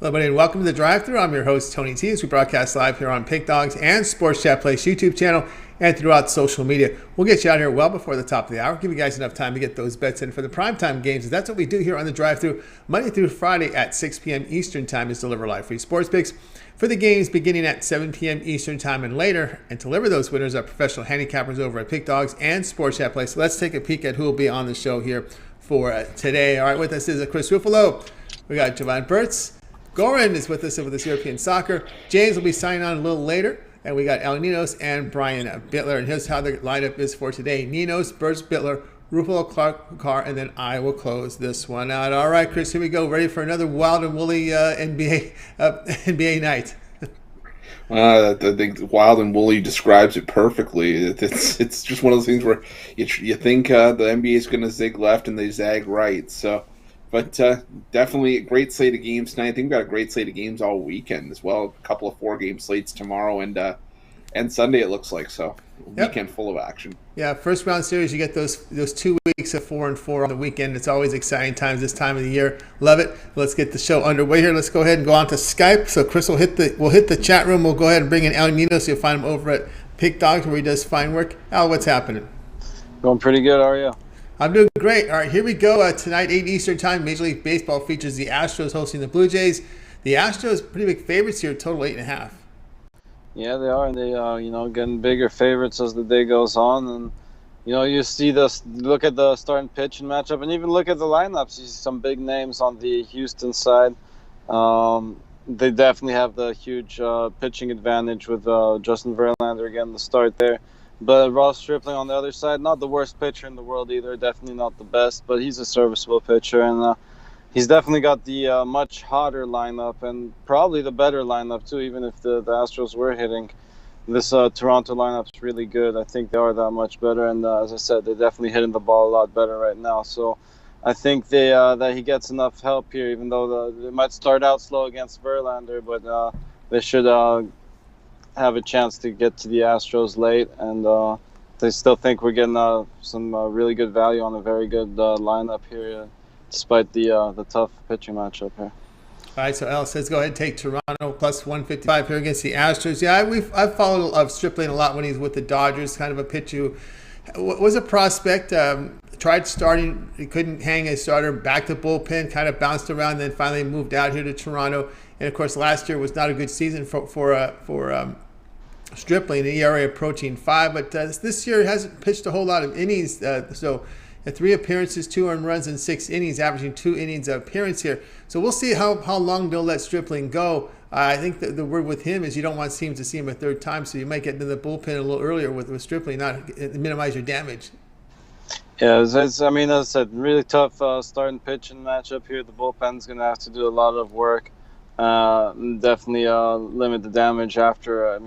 Hello, everybody, and welcome to the Drive-Thru. I'm your host, Tony T. We broadcast live here on Pick Dogs and Sports Chat Place YouTube channel and throughout social media. We'll get you out here well before the top of the hour. Give you guys enough time to get those bets in for the primetime games. That's what we do here on the Drive-Thru. Monday through Friday at 6 p.m. Eastern Time is deliver live free sports picks for the games beginning at 7 p.m. Eastern Time and later. And deliver those winners are professional handicappers over at Pick Dogs and Sports Chat Place. So let's take a peek at who will be on the show here for today. All right, with us is Chris Ruffolo. We got Jovan Burts. Goran is with us over this European soccer. James will be signing on a little later. And we got Ninos and Bayen Bitler. And here's how the lineup is for today. Ninos, Burts, Bitler, Ruffolo, Kucar, and then I will close this one out. All right, Chris, here we go. Ready for another wild and woolly NBA night. I think wild and woolly describes it perfectly. It's just one of those things where you think the NBA is going to zig left and they zag right. So, but definitely a great slate of games tonight. I think we've got a great slate of games all weekend as well. A couple of 4-game slates tomorrow and Sunday, it looks like. So, weekend full of action. Yeah, first round series, you get those 2 weeks of 4 and 4 on the weekend. It's always exciting times this time of the year. Love it. Let's get the show underway here. Let's go ahead and go on to Skype. So Chris will hit the chat room. We'll go ahead and bring in Al Ninos. You'll find him over at Pick Dogs where he does fine work. Al, what's happening? Going pretty good. How are you? I'm doing great. All right, here we go. Tonight, 8 Eastern Time, Major League Baseball features the Astros hosting the Blue Jays. The Astros pretty big favorites here, total 8.5. Yeah, they are, and they getting bigger favorites as the day goes on. And you see look at the starting pitch and matchup, and even look at the lineups. You see some big names on the Houston side. They definitely have the huge pitching advantage with Justin Verlander getting the start there. But Ross Stripling on the other side, not the worst pitcher in the world either. Definitely not the best, but he's a serviceable pitcher, and he's definitely got the much hotter lineup and probably the better lineup too. Even if the Astros were hitting, this Toronto lineup's really good. I think they are that much better, and as I said, they're definitely hitting the ball a lot better right now. So I think that he gets enough help here, even though they might start out slow against Verlander, but they should have a chance to get to the Astros late, and they still think we're getting some really good value on a very good lineup here, despite the tough pitching matchup here. All right, so Al says go ahead and take Toronto plus 155 here against the Astros. Yeah, I've followed Stripling a lot when he's with the Dodgers, kind of a pitch who was a prospect, tried starting, he couldn't hang a starter, back to bullpen, kind of bounced around, then finally moved out here to Toronto. And of course, last year was not a good season for Stripling, an ERA approaching 5, but this year hasn't pitched a whole lot of innings. So 3 appearances, 2 earned runs in 6 innings, averaging 2 innings of appearance here. So we'll see how long they'll let Stripling go. I think the word with him is you don't want teams to see him a third time, so you might get into the bullpen a little earlier with Stripling, not minimize your damage. Yeah, as I said, really tough starting pitching matchup here. The bullpen's going to have to do a lot of work. Definitely limit the damage after.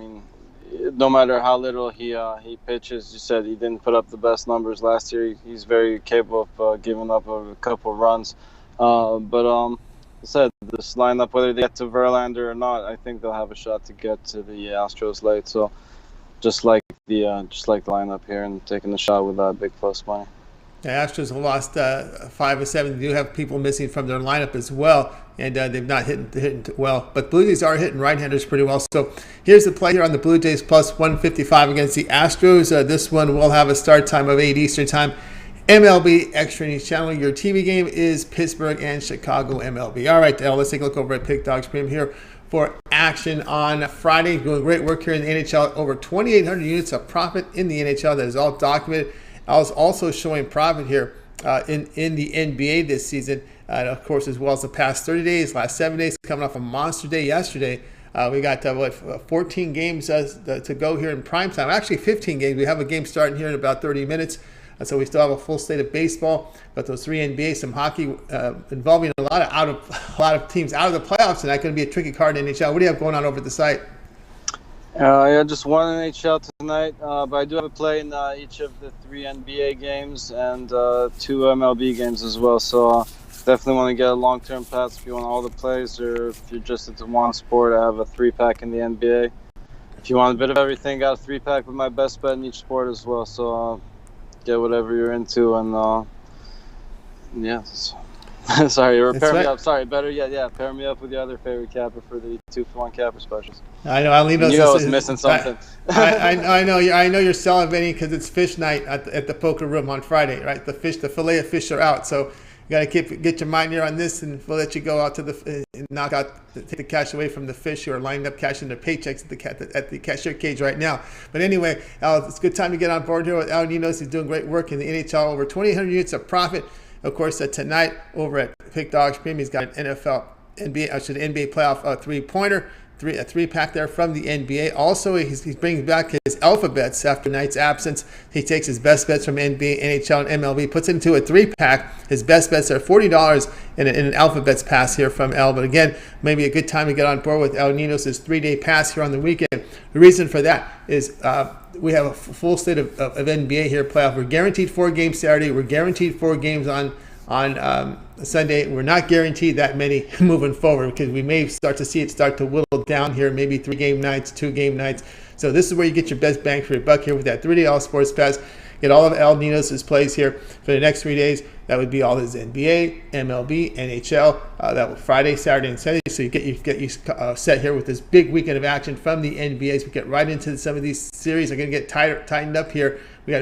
No matter how little he pitches, you said he didn't put up the best numbers last year. He's very capable of giving up a couple runs. But I said, this lineup, whether they get to Verlander or not, I think they'll have a shot to get to the Astros late. So just like the lineup here and taking the shot with that big plus money. The Astros have lost 5 of 7. They do have people missing from their lineup as well, and they've not hitting well. But Blue Jays are hitting right-handers pretty well. So here's the play here on the Blue Jays plus 155 against the Astros. This one will have a start time of 8 Eastern Time. MLB Extra News Channel. Your TV game is Pittsburgh and Chicago MLB. All right, let's take a look over at Pick Dogs Premium here for action on Friday. Doing great work here in the NHL. Over 2,800 units of profit in the NHL. That is all documented. I was also showing profit here in the NBA this season, of course, as well as the past 30 days, last 7 days, coming off a monster day yesterday. We got 14 games to go here in prime time. Actually, 15 games. We have a game starting here in about 30 minutes. So we still have a full slate of baseball, but those 3 NBA, some hockey involving a lot of teams out of the playoffs, and that's going to be a tricky card in NHL. What do you have going on over at the site? Just one NHL tonight, but I do have a play in each of the 3 NBA games and 2 MLB games as well. So definitely want to get a long-term pass if you want all the plays, or if you're just into one sport, I have a 3-pack in the NBA. If you want a bit of everything, got a 3-pack with my best bet in each sport as well. So get whatever you're into, and yeah. Sorry, or That's pair me right. up. Sorry, better yet, yeah, pair me up with your other favorite capper for the 2-for-1 capper specials. I know. I You know I was missing something. I know you're salivating because it's fish night at the poker room on Friday, right? The fillet of fish are out, so you got to get your mind here on this, and we'll let you go out to take the cash away from the fish who are lining up cashing their paychecks at the cashier cage right now. But anyway, Al, it's a good time to get on board here with Al Ninos. He's doing great work in the NHL, over 2,800 units of profit. Of course, tonight over at Pick Dogs Premium, he's got an NBA playoff three-pointer. A three-pack there from the NBA. Also, he's bringing back his alphabets after night's absence. He takes his best bets from NBA, NHL, and MLB, puts it into a three-pack. His best bets are $40 in an alphabets pass here from Al. But again, maybe a good time to get on board with Al Ninos' 3-day pass here on the weekend. The reason for that is we have a full slate of NBA here playoff. We're guaranteed 4 games Saturday. We're guaranteed 4 games on Sunday. We're not guaranteed that many moving forward because we may start to see it start to whittle down here, maybe 3-game nights, 2-game nights. So this is where you get your best bang for your buck here with that 3-day All Sports Pass. Get all of Al Ninos' plays here for the next 3 days. That would be all his NBA, MLB, NHL. That will Friday, Saturday, and Sunday. So you get you set here with this big weekend of action from the NBA. As we get right into some of these series, are going to get tightened up here. We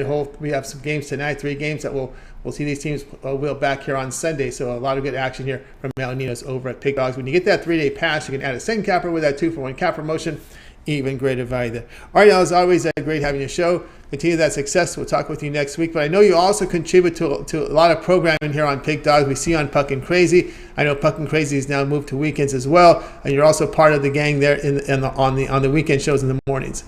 have some games tonight, 3 games that we'll see these teams wheel back here on Sunday. So a lot of good action here from Al Ninos over at Pick Dogs. When you get that 3-day pass, you can add a second capper with that 2-for-1 cap promotion. Even greater value there. All right, as always, great having your show. Continue that success. We'll talk with you next week. But I know you also contribute to a lot of programming here on Pick Dogs. We see on Puck and Crazy. I know Puck and Crazy has now moved to weekends as well, and you're also part of the gang there on the weekend shows in the mornings.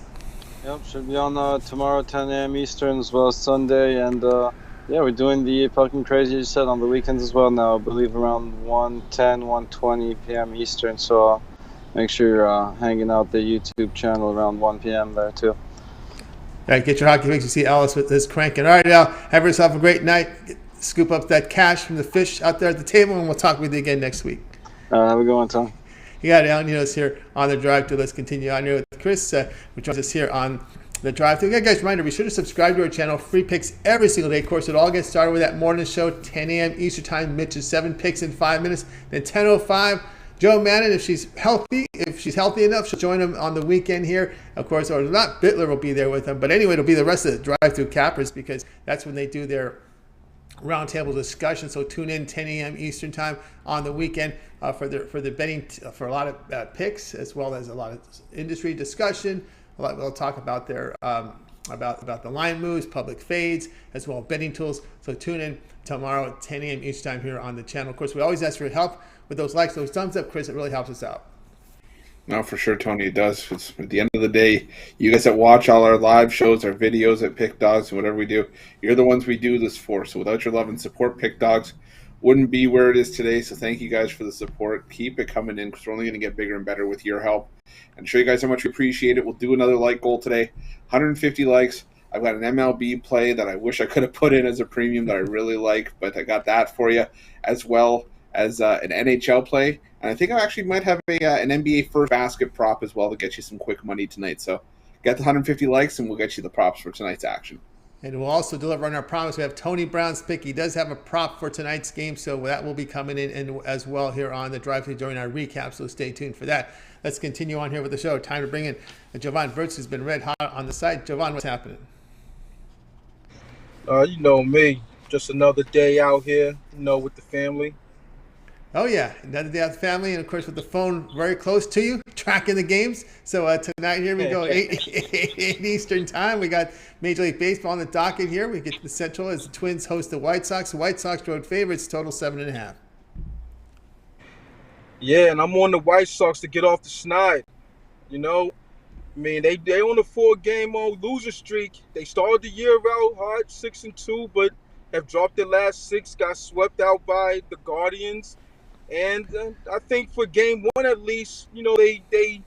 Yep, should be on tomorrow 10 a.m. Eastern as well as Sunday, and yeah, we're doing the Puck and Crazy, you said, on the weekends as well now. I believe around 1:20 p.m. Eastern. So. Make sure you're hanging out the YouTube channel around 1 p.m. there, too. All right, get your hockey fix. You see Alice with this cranking. All right, Al, have yourself a great night. Scoop up that cash from the fish out there at the table, and we'll talk with you again next week. Have a good one, Tom. You got Al Ninos here on the drive to. Let's continue on here with Chris, who joins us here on the drive to. Guys, reminder, be sure to subscribe to our channel. Free picks every single day. Of course, it all gets started with that morning show, 10 a.m. Eastern time. Mitch's 7 picks in 5 minutes. Then 10:05. Joe Madden, if she's healthy enough, she'll join him on the weekend here. Of course, or not, Bitler will be there with him. But anyway, it'll be the rest of the drive-through cappers because that's when they do their roundtable discussion. So tune in 10 a.m. Eastern time on the weekend for the betting for a lot of picks as well as a lot of industry discussion. We'll talk about their about the line moves, public fades, as well as betting tools. So tune in tomorrow at 10 a.m. each time here on the channel. Of course, we always ask for your help with those likes, those thumbs up, Chris. It really helps us out. No, for sure, Tony, it does. It's, at the end of the day, you guys that watch all our live shows, our videos at Pick Dogs, and whatever we do, you're the ones we do this for. So without your love and support, Pick Dogs wouldn't be where it is today. So thank you guys for the support. Keep it coming in because we're only going to get bigger and better with your help. And show you guys how much we appreciate it. We'll do another like goal today. 150 likes. I've got an MLB play that I wish I could have put in as a premium that I really like, but I got that for you, as well as an NHL play. And I think I actually might have an NBA first basket prop as well to get you some quick money tonight. So get the 150 likes and we'll get you the props for tonight's action. And we'll also deliver on our promise. We have Tony Brown's pick. He does have a prop for tonight's game, so that will be coming in as well here on the drive-thru during our recap, so stay tuned for that. Let's continue on here with the show. Time to bring in Jovan Burts, who's been red hot on the site. Jovan, what's happening? You know me. Just another day out here, with the family. Oh, yeah. Another day out with the family, and, of course, with the phone very close to you, tracking the games. So tonight, here we go, 8 Eastern time. We got Major League Baseball on the docket here. We get the Central as the Twins host the White Sox. The White Sox road favorites, total 7.5. Yeah, and I'm on the White Sox to get off the snide. They on a 4-game loser streak. They started the year out hard, 6-2, but have dropped their last 6, got swept out by the Guardians. And I think for game 1 at least, they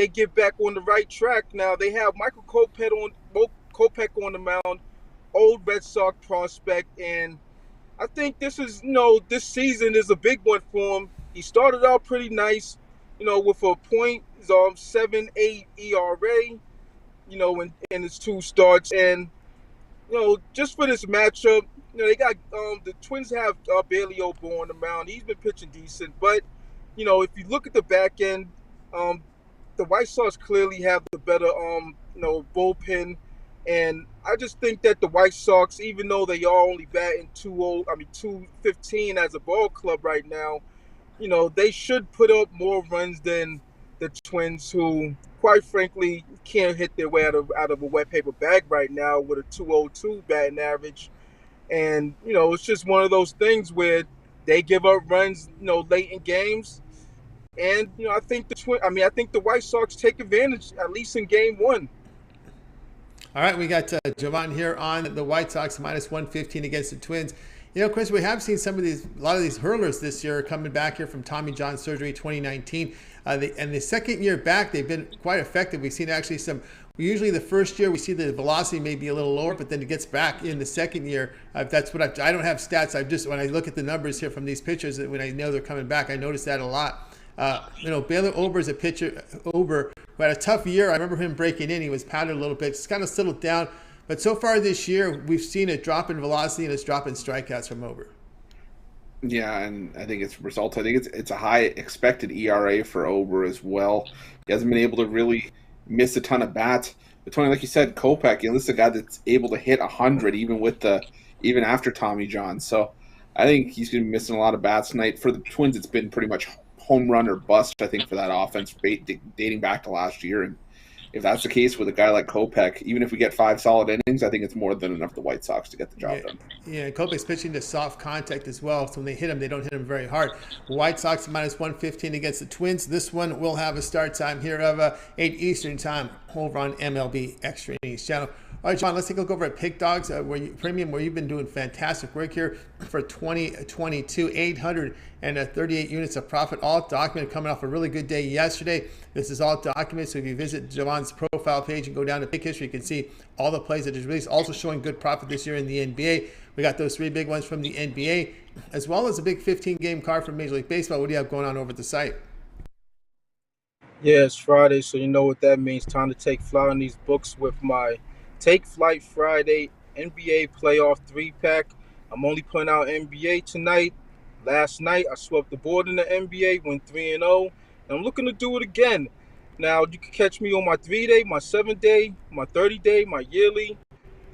get back on the right track. Now they have Michael Kopech on the mound, old Red Sox prospect, and I think this this season is a big one for him. He started out pretty nice, with a .78 ERA, in his 2 starts, and just for this matchup, they got the Twins have Bailey Obo on the mound. He's been pitching decent, but if you look at the back end, the White Sox clearly have the better bullpen, and I just think that the White Sox, even though they are only batting 215 as a ball club right now, they should put up more runs than the Twins, who, quite frankly, can't hit their way out of a wet paper bag right now with a 202 batting average. And, it's just one of those things where they give up runs, late in games. And, I think the White Sox take advantage, at least in game one. All right, we got Jovan here on the White Sox minus 115 against the Twins. Chris, we have seen a lot of these hurlers this year coming back here from Tommy John surgery 2019. And the second year back, they've been quite effective. We've seen actually usually the first year we see the velocity may be a little lower, but then it gets back in the second year. That's what I don't have stats. When I look at the numbers here from these pitchers, when I know they're coming back, I notice that a lot. Baylor Ober is a pitcher, who had a tough year. I remember him breaking in. He was powdered a little bit. It's kind of settled down. But so far this year, we've seen a drop in velocity and a drop in strikeouts from Ober. Yeah, and I think it's results. I think it's a high expected ERA for Ober as well. He hasn't been able to really miss a ton of bats. But Tony, like you said, Kopech, this is a guy that's able to hit 100 even after Tommy John. So I think he's going to be missing a lot of bats tonight. For the Twins, it's been pretty much home run or bust, I think, for that offense dating back to last year. And if that's the case with a guy like Kopech, even if we get 5 solid innings, I think it's more than enough for the White Sox to get the job done. Yeah, Kopech's pitching to soft contact as well, so when they hit him, they don't hit him very hard. White Sox minus 115 against the Twins. This one will have a start time here of 8 Eastern time over on MLB Extra Innings channel. All right, John, let's take a look over at Pick Dogs, where you've been doing fantastic work here for 2022, 838 units of profit, all documented, coming off a really good day yesterday. This is all documented, so if you visit Jovan's profile page and go down to Pick History, you can see all the plays that he's released, also showing good profit this year in the NBA. We got those 3 big ones from the NBA, as well as a big 15-game card from Major League Baseball. What do you have going on over at the site? Yeah, it's Friday, so you know what that means. Time to take flight on these books with my Take Flight Friday NBA Playoff 3-pack. I'm only putting out NBA tonight. Last night, I swept the board in the NBA, went 3-0, and I'm looking to do it again. Now, you can catch me on my 3-day, my 7-day, my 30-day, my yearly,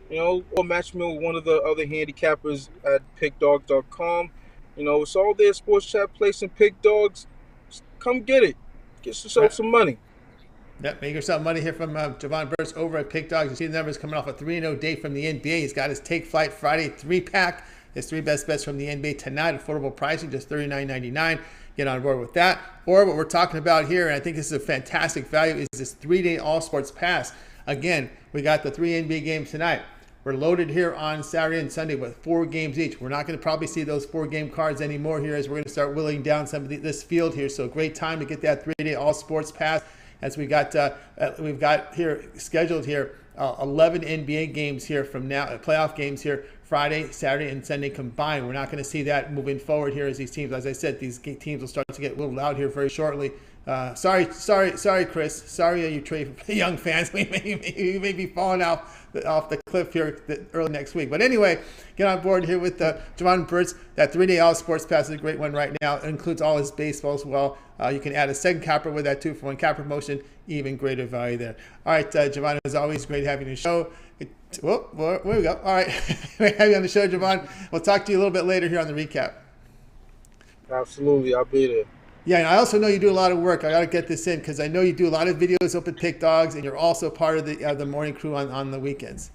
or match me with one of the other handicappers at pickdog.com. It's all there, Sports Chat Place and Pick Dogs. Just come get it. Get yourself some money. Yep, make yourself money here from Jovan Burts over at Pick Dogs. You see the numbers coming off a 3-0 day from the NBA. He's got his Take Flight Friday 3-pack. His 3 best bets from the NBA tonight. Affordable pricing, just $39.99. Get on board with that. Or what we're talking about here, and I think this is a fantastic value, is this 3-day All Sports Pass. Again, we got the 3 NBA games tonight. We're loaded here on Saturday and Sunday with 4 games each. We're not going to probably see those 4-game cards anymore here, as we're going to start whittling down some of this field here. So great time to get that 3-day All Sports Pass. As we've got here scheduled here 11 NBA games here from now, playoff games here Friday, Saturday, and Sunday combined. We're not going to see that moving forward here as these teams, as I said, these teams will start to get a little loud here very shortly. Sorry, Chris. Sorry, you Trey Young fans. We may be falling off the cliff here early next week. But anyway, get on board here with Jovan Burts. That 3-day All Sports Pass is a great one right now. It includes all his baseball as well. You can add a second capper with that 2-for-1 capper promotion. Even greater value there. All right, Jovan, as always, great having you on the show. Where we go. All right, we have you on the show, Jovan. We'll talk to you a little bit later here on the recap. Absolutely, I'll be there. Yeah, and I also know you do a lot of work. I got to get this in because I know you do a lot of videos up at Pick Dogs, and you're also part of the morning crew on the weekends.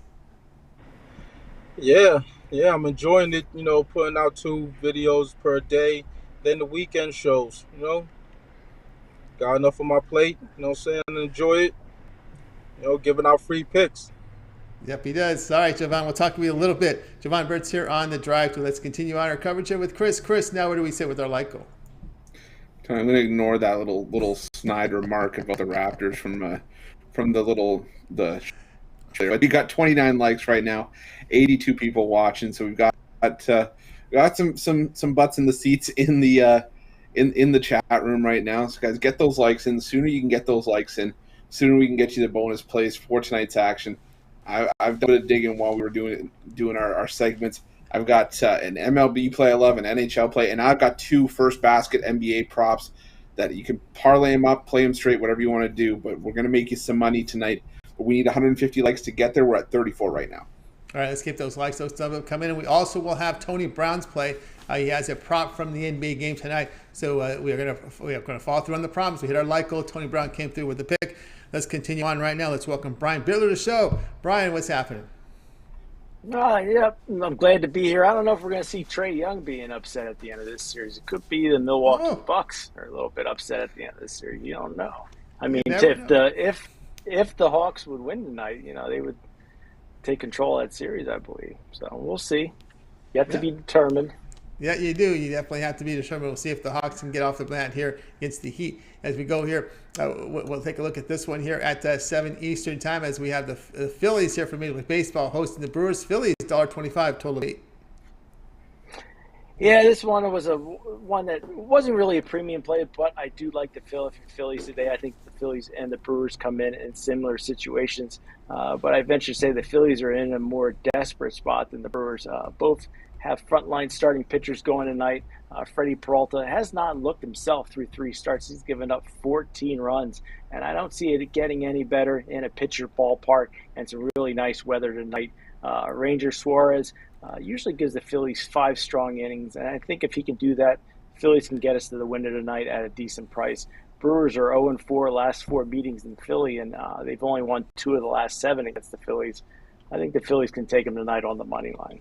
Yeah, I'm enjoying it. Putting out 2 videos per day. Then the weekend shows. Got enough on my plate. Saying, enjoy it. Giving out free picks. Yep, he does. All right, Jovan, we'll talk to you a little bit. Jovan Burts here on the drive. Let's continue on our coverage here with Chris. Chris, now where do we sit with our light goal? I'm going to ignore that little snide remark about the Raptors from the. We got 29 likes right now, 82 people watching. So we've got some butts in the seats in the chat room right now. So guys, get those likes in. The sooner you can get those likes in, the sooner we can get you the bonus plays for tonight's action. I've done a bit of digging while we were doing our segments. I've got an MLB play I love, an NHL play, and I've got 2 first basket NBA props that you can parlay them up, play them straight, whatever you want to do. But we're going to make you some money tonight. But we need 150 likes to get there. We're at 34 right now. All right, let's keep those likes, those stuff come in. And we also will have Tony Brown's play. He has a prop from the NBA game tonight. So we are going to follow through on the promise. We hit our like goal. Tony Brown came through with the pick. Let's continue on right now. Let's welcome Brian Bitler to the show. Brian, what's happening? Yeah, I'm glad to be here. I don't know if we're going to see Trae Young being upset at the end of this series. It could be the Milwaukee Bucks are a little bit upset at the end of this series. You don't know. I mean, if the Hawks would win tonight, they would take control of that series, I believe. So we'll see. Yet to be determined. Yeah, you do. You definitely have to be determined. We'll see if the Hawks can get off the bat here against the Heat. As we go here, we'll take a look at this one here at 7 Eastern time as we have the Phillies here from Major League Baseball hosting the Brewers. Phillies, $1.25, total of 8. Yeah, this one was one that wasn't really a premium play, but I do like the Phillies today. I think the Phillies and the Brewers come in similar situations, but I venture to say the Phillies are in a more desperate spot than the Brewers. Both have frontline starting pitchers going tonight. Freddie Peralta has not looked himself through 3 starts. He's given up 14 runs, and I don't see it getting any better in a pitcher ballpark and some really nice weather tonight. Ranger Suarez usually gives the Phillies 5 strong innings, and I think if he can do that, Phillies can get us to the winner tonight at a decent price. Brewers are 0-4 last 4 meetings in Philly, and they've only won 2 of the last 7 against the Phillies. I think the Phillies can take them tonight on the money line.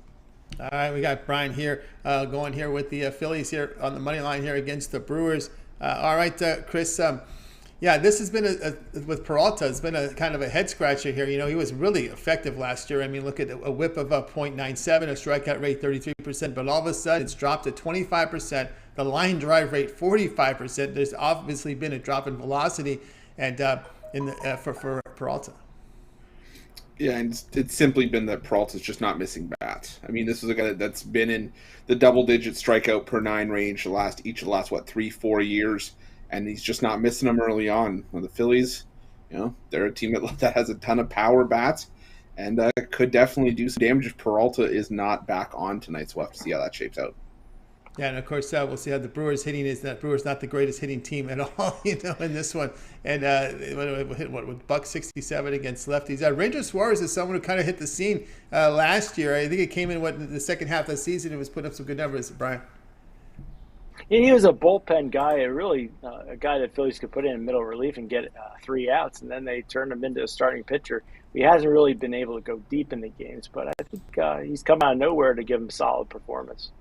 All right, we got Brian here going here with the Phillies here on the money line here against the Brewers. All right, Chris. Yeah, this has been with Peralta. It's been a kind of a head scratcher here. He was really effective last year. I mean, look at a WHIP of 0.97, a strikeout rate 33%, but all of a sudden it's dropped to 25%. The line drive rate 45%. There's obviously been a drop in velocity, and for Peralta. Yeah, and it's simply been that Peralta's just not missing bats. I mean, this is a guy that's been in the double-digit strikeout per 9 range each of the last 3-4 years, and he's just not missing them early on. Well, the Phillies, they're a team that has a ton of power bats and could definitely do some damage if Peralta is not back on tonight. So we'll have to see how that shapes out. Yeah, and of course we'll see how the Brewers hitting is. That Brewers not the greatest hitting team at all, in this one. And hit with $167 against lefties. Ranger Suarez is someone who kind of hit the scene last year. I think it came in the second half of the season. It was putting up some good numbers, Brian. Yeah, he was a bullpen guy, a guy that Phillies could put in middle relief and get 3 outs, and then they turned him into a starting pitcher. He hasn't really been able to go deep in the games, but I think he's come out of nowhere to give him a solid performance.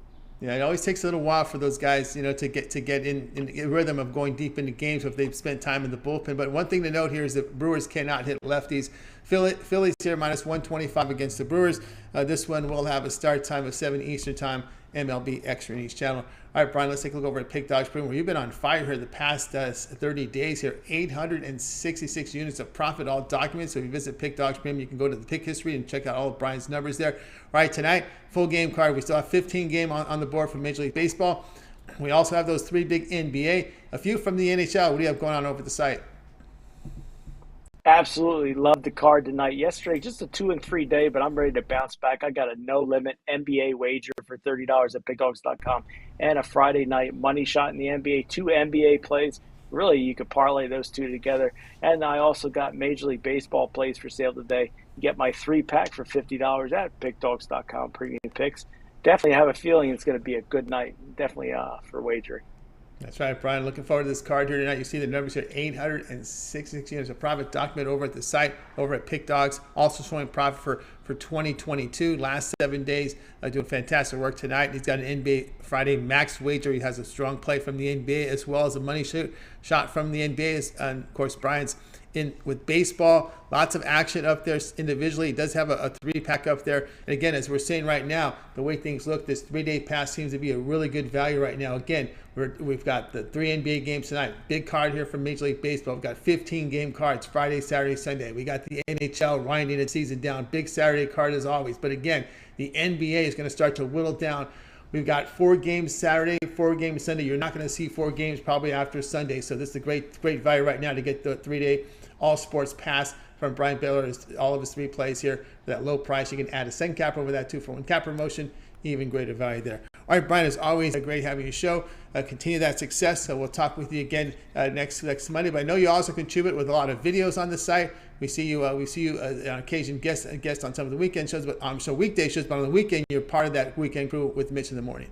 Yeah, it always takes a little while for those guys, to get in a rhythm of going deep into games if they've spent time in the bullpen. But one thing to note here is that Brewers cannot hit lefties. Phillies here minus 125 against the Brewers. This one will have a start time of 7 Eastern time, MLB extra in each channel. All right, Brian, let's take a look over at Pick Dogs Premium, where you've been on fire here the past 30 days here. 866 units of profit, all documents. So if you visit Pick Dogs Premium, you can go to the pick history and check out all of Brian's numbers there. All right, tonight, full game card. We still have 15 game on the board from Major League Baseball. We also have those 3 big NBA, a few from the NHL. What do you have going on over the site? Absolutely love the card tonight. Yesterday, just a 2 and 3 day, but I'm ready to bounce back. I got a no limit NBA wager for $30 at pickdogs.com and a Friday night money shot in the NBA. 2 NBA plays. Really, you could parlay those 2 together. And I also got Major League Baseball plays for sale today. You get my 3-pack for $50 at pickdogs.com premium picks. Definitely have a feeling it's going to be a good night. Definitely for wagering. That's right, Brian. Looking forward to this card here tonight. You see the numbers here, 866 units of profit document over at the site, over at Pick Dogs. Also showing profit for 2022. Last 7 days, doing fantastic work tonight. He's got an NBA Friday max wager. He has a strong play from the NBA as well as a money shot from the NBA. And, of course, Brian's in with baseball. Lots of action up there individually. He does have a 3-pack up there. And again, as we're saying right now, the way things look, this 3-day pass seems to be a really good value right now. Again, we've got the 3 NBA games tonight. Big card here from Major League Baseball. We've got 15 game cards Friday, Saturday, Sunday. We got the NHL winding the season down. Big Saturday card as always. But again, the NBA is going to start to whittle down. We've got 4 games Saturday, 4 games Sunday. You're not going to see 4 games probably after Sunday. So this is a great value right now to get the 3-day all sports pass from Brian Bitler, all of his 3 plays here for that low price. You can add a second capper with that 2-for-1 cap promotion. Even greater value there. All right, Brian, it's always great having you show. Continue that success. So we'll talk with you again next Monday. But I know you also contribute with a lot of videos on the site. We see you on occasion guest on some of the weekend shows, but weekday shows. But on the weekend, you're part of that weekend crew with Mitch in the morning.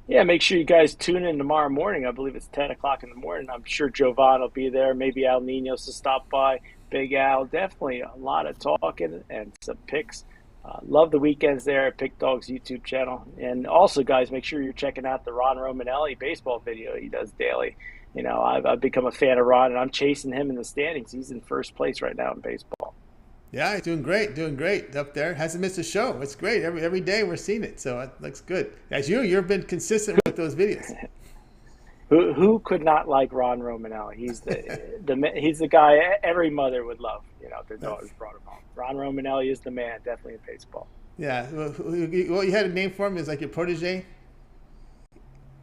Yeah, make sure you guys tune in tomorrow morning. I believe it's 10 o'clock in the morning. I'm sure Jovan will be there. Maybe Al Ninos will stop by. Big Al. Definitely a lot of talking and some picks. Love the weekends there at Pick Dog's YouTube channel. And also, guys, make sure you're checking out the Ron Romanelli baseball video he does daily. You know, I've become a fan of Ron, and I'm chasing him in the standings. He's in first place right now in baseball. Yeah, he's doing great up there. Hasn't missed a show. It's great. Every day we're seeing it, so it looks good. As you've been consistent with those videos. Who could not like Ron Romanelli? He's the guy every mother would love. You know, if their daughters brought him home. Ron Romanelli is the man, definitely in baseball. Yeah. Well, you had a name for him. Is like your protege.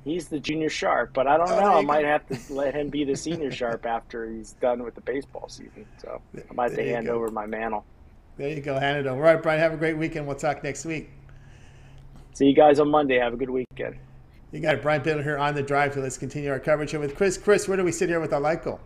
He's the junior sharp, but I don't know. I might have to let him be the senior sharp after he's done with the baseball season. So I might have to hand over my mantle. There you go. Hand it over. All right, Brian. Have a great weekend. We'll talk next week. See you guys on Monday. Have a good weekend. You got Brian Bitler here on the drive, so let's continue our coverage here with Chris. Chris, where do we sit here with our like goal?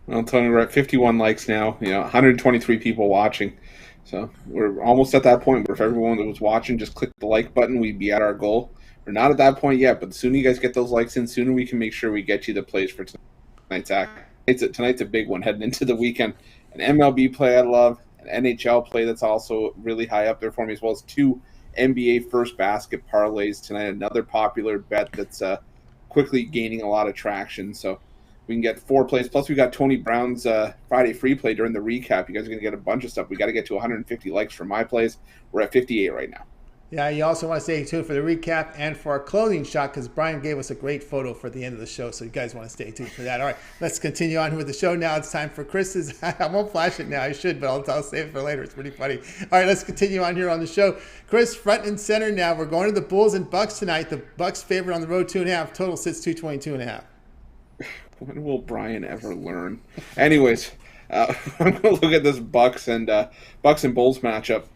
Well, Tony, we're at 51 likes now. 123 people watching. So we're almost at that point where if everyone that was watching just clicked the like button, we'd be at our goal. We're not at that point yet, but the sooner you guys get those likes in, sooner we can make sure we get you the plays for tonight's act. Tonight's a big one heading into the weekend. An MLB play I love, an NHL play that's also really high up there for me, as well as 2 NBA first basket parlays tonight. Another popular bet that's quickly gaining a lot of traction. So we can get 4 plays. Plus, we got Tony Brown's Friday free play during the recap. You guys are going to get a bunch of stuff. We got to get to 150 likes for my plays. We're at 58 right now. Yeah, you also want to stay tuned for the recap and for our clothing shot because Brian gave us a great photo for the end of the show, so you guys want to stay tuned for that. All right, let's continue on with the show now. It's time for Chris's. I won't flash it now. I should, but I'll save it for later. It's pretty funny. All right, let's continue on here on the show. Chris, front and center now. We're going to the Bulls and Bucks tonight. The Bucks favorite on the road 2.5. Total sits 222.5. When will Brian ever learn? Anyways, I'm going to look at this Bucks and Bulls matchup.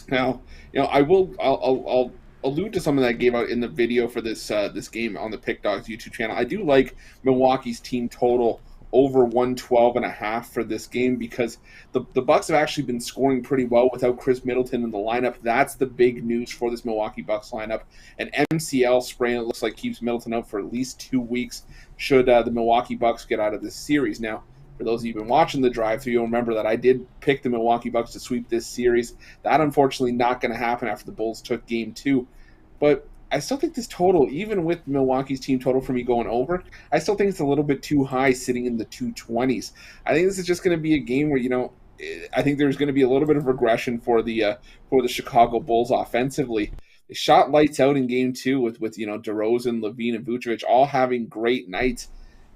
Now, I'll allude to something that I gave out in the video for this game on the Pick Dogs YouTube channel. I do like Milwaukee's team total over 112.5 for this game because the Bucks have actually been scoring pretty well without Chris Middleton in the lineup. That's the big news for this Milwaukee Bucks lineup. An MCL sprain, it looks like, keeps Middleton out for at least 2 weeks should the Milwaukee Bucks get out of this series. Now, for those of you who've been watching the drive-thru, you'll remember that I did pick the Milwaukee Bucks to sweep this series. That, unfortunately, not going to happen after the Bulls took Game 2. But I still think this total, even with Milwaukee's team total for me going over, I still think it's a little bit too high sitting in the 220s. I think this is just going to be a game where, I think there's going to be a little bit of regression for the Chicago Bulls offensively. They shot lights out in Game 2 with DeRozan, Levine, and Vucevic all having great nights.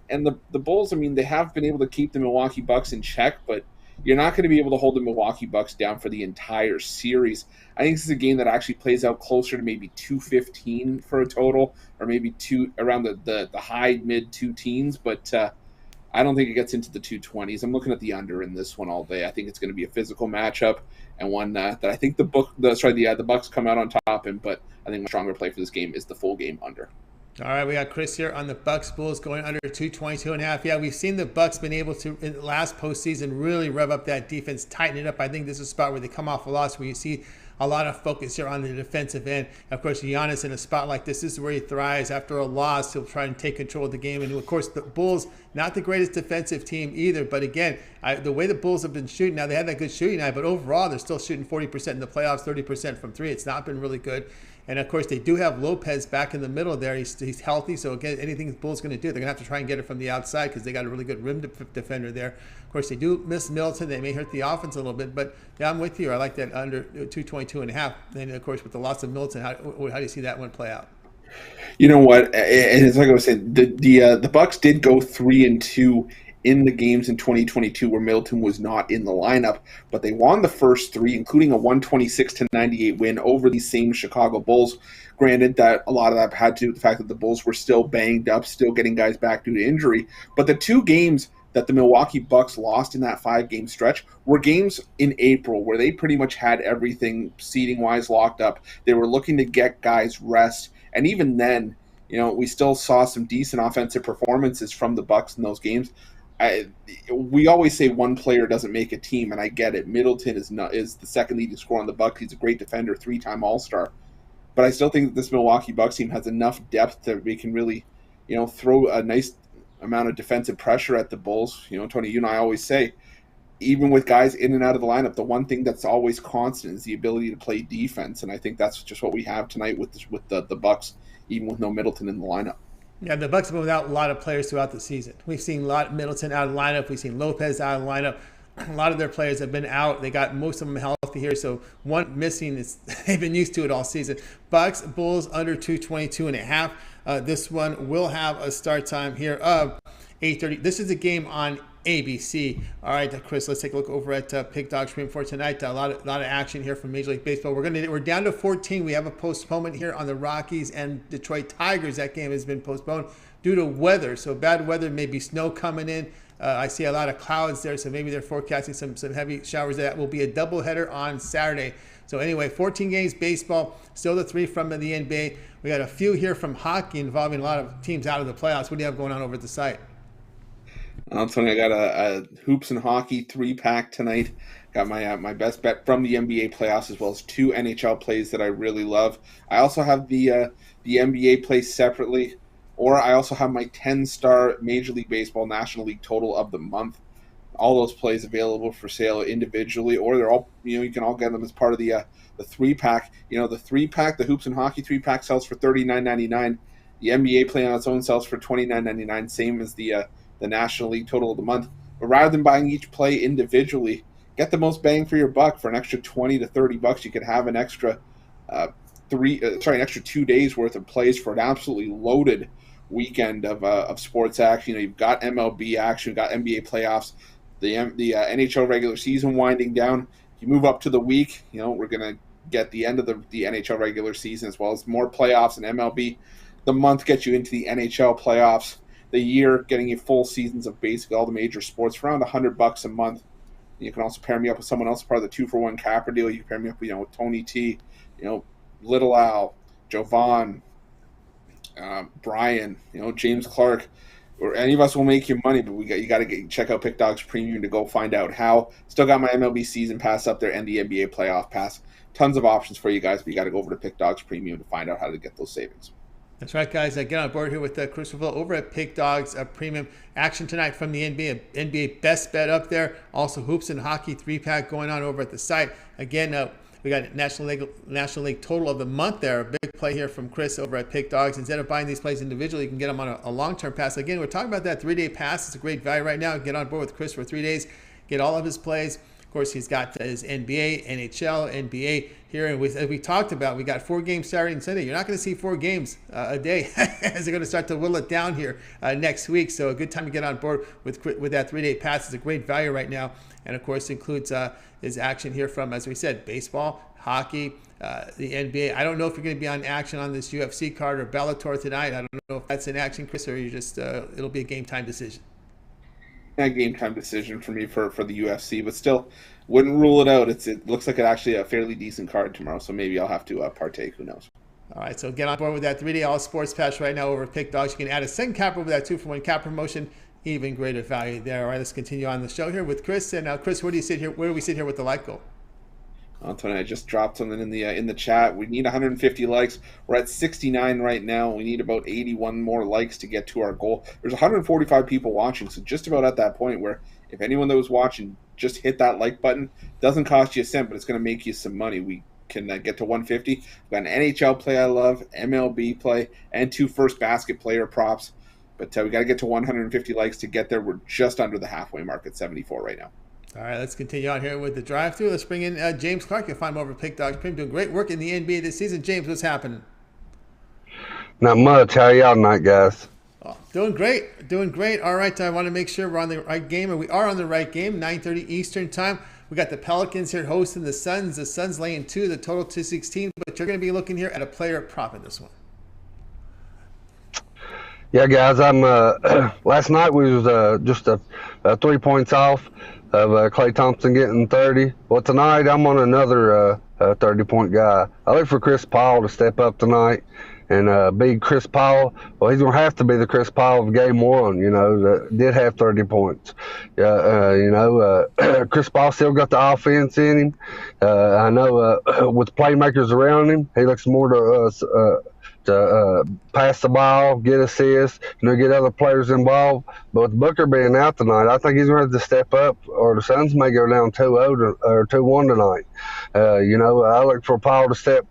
And the Bulls, they have been able to keep the Milwaukee Bucks in check, but you're not going to be able to hold the Milwaukee Bucks down for the entire series. I think this is a game that actually plays out closer to maybe 215 for a total, or maybe around the high mid 2 teens, but I don't think it gets into the 220s. I'm looking at the under in this one all day. I think it's going to be a physical matchup and one that I think the Bucks come out on top in, but I think my stronger play for this game is the full game under. All right, we got Chris here on the Bucks Bulls going under 222.5. Yeah, we've seen the Bucks been able to, in the last postseason, really rev up that defense, tighten it up. I think this is a spot where they come off a loss, where you see a lot of focus here on the defensive end. Of course, Giannis in a spot like this is where he thrives. After a loss, he'll try and take control of the game. And, of course, the Bulls, not the greatest defensive team either. But, again, the way the Bulls have been shooting, now they had that good shooting night, but overall they're still shooting 40% in the playoffs, 30% from 3. It's not been really good. And, of course, they do have Lopez back in the middle there. He's healthy, so again, anything the Bulls going to do, they're going to have to try and get it from the outside because they got a really good rim defender there. Of course, they do miss Middleton. They may hurt the offense a little bit, but, yeah, I'm with you. I like that under 222.5. And, of course, with the loss of Middleton, how do you see that one play out? You know what? And it's like I was saying, the Bucks did go 3-2 in the games in 2022 where Middleton was not in the lineup, but they won the first 3, including a 126-98 win over these same Chicago Bulls. Granted that a lot of that had to do with the fact that the Bulls were still banged up, still getting guys back due to injury, but the 2 games that the Milwaukee Bucks lost in that 5-game stretch were games in April where they pretty much had everything seeding-wise locked up. They were looking to get guys rest, and even then, we still saw some decent offensive performances from the Bucks in those games. We always say one player doesn't make a team, and I get it. Middleton is the second leading scorer on the Bucks. He's a great defender, 3-time All-Star. But I still think that this Milwaukee Bucks team has enough depth that we can really, throw a nice amount of defensive pressure at the Bulls. Tony, you and I always say, even with guys in and out of the lineup, the one thing that's always constant is the ability to play defense, and I think that's just what we have tonight with the Bucks, even with no Middleton in the lineup. Yeah, the Bucks have been without a lot of players throughout the season. We've seen a lot of Middleton out of the lineup. We've seen Lopez out of the lineup. A lot of their players have been out. They got most of them healthy here, so one missing is they've been used to it all season. Bucks, Bulls under 222.5. This one will have a start time here of 8:30. This is a game on ABC. All right, Chris, let's take a look over at Pick Dog Stream for tonight. A lot of action here from Major League Baseball. We're down to 14. We have a postponement here on the Rockies and Detroit Tigers. That game has been postponed due to weather. So bad weather, maybe snow coming in. I see a lot of clouds there, so maybe they're forecasting some heavy showers. That will be a doubleheader on Saturday. So anyway, 14 games baseball, still the 3 from the NBA. We got a few here from hockey involving a lot of teams out of the playoffs. What do you have going on over at the site? Tony, I got a hoops and hockey 3-pack tonight. Got my best bet from the NBA playoffs, as well as 2 NHL plays that I really love. I also have the NBA plays separately, or I also have my 10-star Major League Baseball National League total of the month. All those plays available for sale individually, or they're all you can all get them as part of the 3-pack. The 3-pack, the hoops and hockey 3-pack sells for $39.99. The NBA play on its own sells for $29.99, same as the National League total of the month. But rather than buying each play individually, get the most bang for your buck. For an extra $20 to $30, you could have an extra an extra 2 days worth of plays for an absolutely loaded weekend of sports action. You've got MLB action, you've got NBA playoffs, the NHL regular season winding down. You move up to the week, we're gonna get the end of the NHL regular season, as well as more playoffs and MLB. The month gets you into the NHL playoffs. The year getting you full seasons of basically all the major sports for around $100 a month. You can also pair me up with someone else, part of the 2-for-1 capper deal. You can pair me up with Tony T, Little Al, Jovan, Brian, James Clark, or any of us will make you money. But you got to check out Pick Dogs Premium to go find out how. Still got my MLB season pass up there and the NBA playoff pass. Tons of options for you guys, but you got to go over to Pick Dogs Premium to find out how to get those savings. That's right, guys. Get on board here with Chris Ruffolo over at Pick Dogs Premium. Action tonight from the NBA. NBA best bet up there. Also hoops and hockey 3-pack going on over at the site. Again, we got National League total of the month there. A big play here from Chris over at Pick Dogs. Instead of buying these plays individually, you can get them on a long-term pass. Again, we're talking about that 3-day pass. It's a great value right now. Get on board with Chris for 3 days. Get all of his plays. Of course, he's got his NBA, NHL, NBA here. And as we talked about, we got 4 games Saturday and Sunday. You're not going to see 4 games a day as they're going to start to whittle it down here next week. So a good time to get on board with that 3-day pass. It's a great value right now. And, of course, includes his action here from, as we said, baseball, hockey, the NBA. I don't know if you're going to be on action on this UFC card or Bellator tonight. I don't know if that's an action, Chris, or you just it'll be a game time decision. A game time decision for me for the UFC, but still wouldn't rule it out. It looks like actually a fairly decent card tomorrow, so maybe I'll have to partake. Who knows? All right, so get on board with that 3-day all sports pass right now over at Pick Dogs. You can add a second capper with that 2-for-1 cap promotion. Even greater value there. All right, let's continue on the show here with Chris. And now, Chris, where do we sit here with the like goal? Tony, I just dropped something in the chat. We need 150 likes. We're at 69 right now. We need about 81 more likes to get to our goal. There's 145 people watching, so just about at that point where if anyone that was watching just hit that like button, doesn't cost you a cent, but it's going to make you some money. We can get to 150. We've got an NHL play I love, MLB play, and 2 first basket player props. But we got to get to 150 likes to get there. We're just under the halfway mark at 74 right now. All right, let's continue on here with the drive-thru. Let's bring in James Clark. You'll find him over at Pick Dogs Premium, doing great work in the NBA this season. James, what's happening? Not much. How y'all tonight, guys? Oh, doing great. All right, I want to make sure we're on the right game, and we are on the right game. 9:30 Eastern time. We got the Pelicans here hosting the Suns. The Suns laying 2, the total 216. But you're going to be looking here at a player prop in this one. Yeah, guys, I'm last night we was just 3 points off of Klay Thompson getting 30. Well, tonight I'm on another 30-point guy. I look for Chris Paul to step up tonight and be Chris Paul. Well, he's gonna have to be the Chris Paul of Game 1. That did have 30 points. Chris Paul still got the offense in him. I know with playmakers around him, he looks more to pass the ball, get assists, get other players involved. But with Booker being out tonight, I think he's going to have to step up, or the Suns may go down 2-0 or 2-1 tonight. I look for Paul to step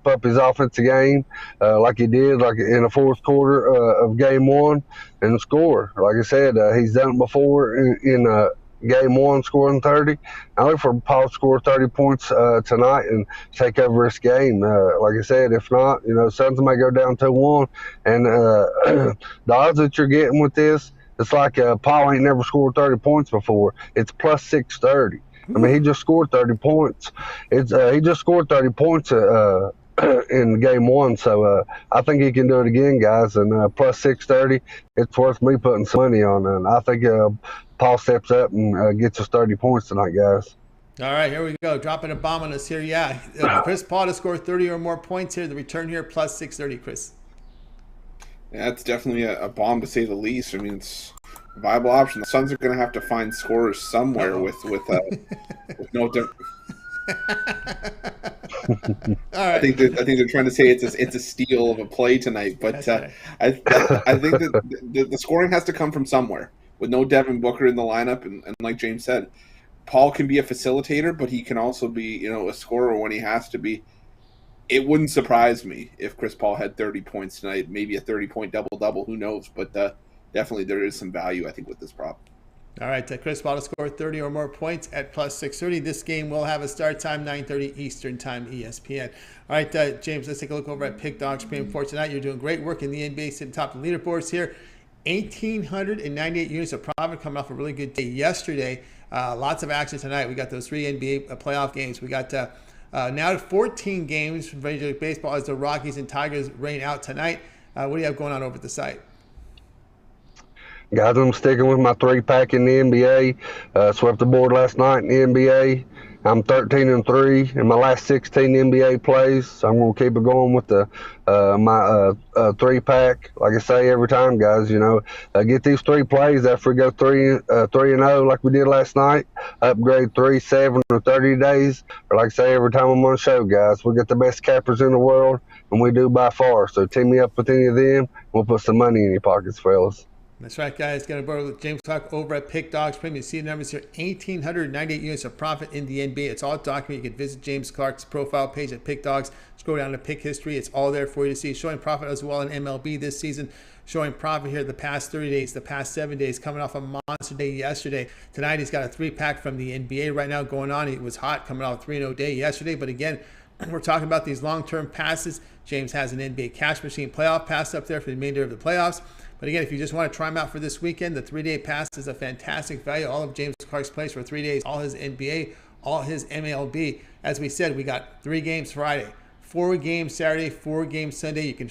up his offensive game like he did, like in the fourth quarter of Game 1 and score. Like I said, he's done it before in Game 1, scoring 30. I look for Paul to score 30 points tonight and take over this game. Like I said, if not, Suns may go down 2-1. And the odds that you're getting with this, it's like Paul ain't never scored 30 points before. It's plus 630. I mean, he just scored 30 points. He just scored 30 points in Game 1, so I think he can do it again, guys. And plus 630, it's worth me putting some money on. And I think Paul steps up and gets us 30 points tonight, guys. All right, here we go. Dropping a bomb on us here. Yeah, Chris Paul to score 30 or more points here. The return here, plus 630, Chris. Yeah, that's definitely a bomb to say the least. I mean, it's a viable option. The Suns are going to have to find scorers somewhere with no different. All right. I think they're trying to say it's a steal of a play tonight, but right. I think that the scoring has to come from somewhere. With no Devin Booker in the lineup, and like James said, Paul can be a facilitator, but he can also be a scorer when he has to be. It wouldn't surprise me if Chris Paul had 30 points tonight, maybe a 30-point double-double. Who knows? But definitely there is some value, I think, with this prop. All right, Chris Paul to score 30 or more points at plus 630. This game will have a start time, 9:30 Eastern Time, ESPN. All right, James, let's take a look over at Pick Dogs Premium for tonight. You're doing great work in the NBA, sitting top of the leaderboards here. 1,898 units of profit coming off a really good day yesterday. Lots of action tonight. We got those 3 NBA playoff games. We got now 14 games from Major League Baseball as the Rockies and Tigers rain out tonight. What do you have going on over at the site? Guys, I'm sticking with my 3-pack in the NBA. Swept the board last night in the NBA. I'm 13-3 in my last 16 NBA plays, so I'm going to keep it going with my 3-pack. Like I say every time, guys, get these 3 plays after we go 3-0 like we did last night. Upgrade 3, 7, or 30 days. Or like I say every time I'm on the show, guys, we got the best cappers in the world, and we do by far. So team me up with any of them. We'll put some money in your pockets, fellas. That's right, guys. Going to borrow with James Clark over at Pick Dogs Premium. You see the numbers here, 1,898 units of profit in the NBA. It's all documented. You can visit James Clark's profile page at Pick Dogs. Scroll down to Pick History. It's all there for you to see. Showing profit as well in MLB this season. Showing profit here the past 30 days, the past 7 days, coming off a monster day yesterday. Tonight, he's got a 3-pack from the NBA right now going on. It was hot coming off a 3-0 day yesterday. But again, we're talking about these long-term passes. James has an NBA cash machine playoff pass up there for the remainder of the playoffs. But again, if you just want to try them out for this weekend, the 3-day pass is a fantastic value. All of James Clark's plays for 3 days, all his NBA, all his MLB. As we said, we got 3 games Friday, 4 games Saturday, 4 games Sunday. You can,